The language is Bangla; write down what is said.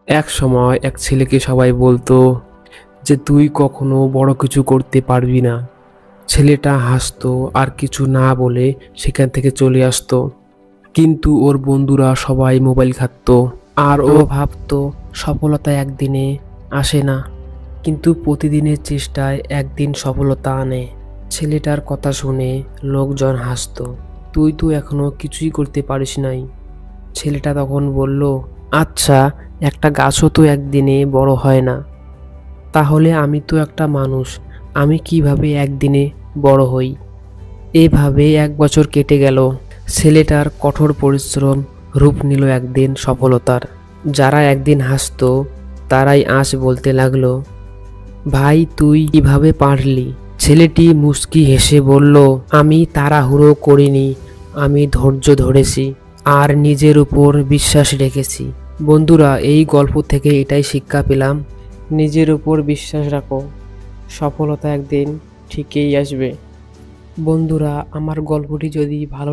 এক সময় এক ছেলেকে সবাই বলতো যে তুই কখনো বড় কিছু করতে পারবি না। ছেলেটা হাসতো আর কিছু না বলে সেখান থেকে চলে আসতো। কিন্তু ওর বন্ধুরা সবাই মোবাইল ঘাঁটতো আর ও ভাবতো সফলতা একদিনে আসে না, কিন্তু প্রতিদিনের চেষ্টায় একদিন সফলতা আনে। ছেলেটার কথা শুনে লোকজন হাসতো, তুই তো এখনো কিছুই করতে পারিস নাই। ছেলেটা তখন বলল, আচ্ছা, একটা গাছও তো একদিনে বড় হয় না, তাহলে আমি তো একটা মানুষ, আমি কিভাবে একদিনে বড় হই? এভাবে 1 বছর কেটে গেল। ছেলেটার কঠোর পরিশ্রম রূপ নিল একদিন সফলতার। যারা একদিন হাসতো তারাই আজ বলতে লাগলো, ভাই তুই কিভাবে পারলি? ছেলেটি মুচকি হেসে বলল, আমি তাড়াহুড়ো করিনি, আমি ধৈর্য ধরেছি আর নিজের উপর বিশ্বাস রেখেছি। বন্ধুরা, এই গল্প থেকে এটাই শিক্ষা পেলাম, নিজের উপর বিশ্বাস রাখো, সফলতা একদিন ঠিকই আসবে। বন্ধুরা, আমার গল্পটি যদি ভালো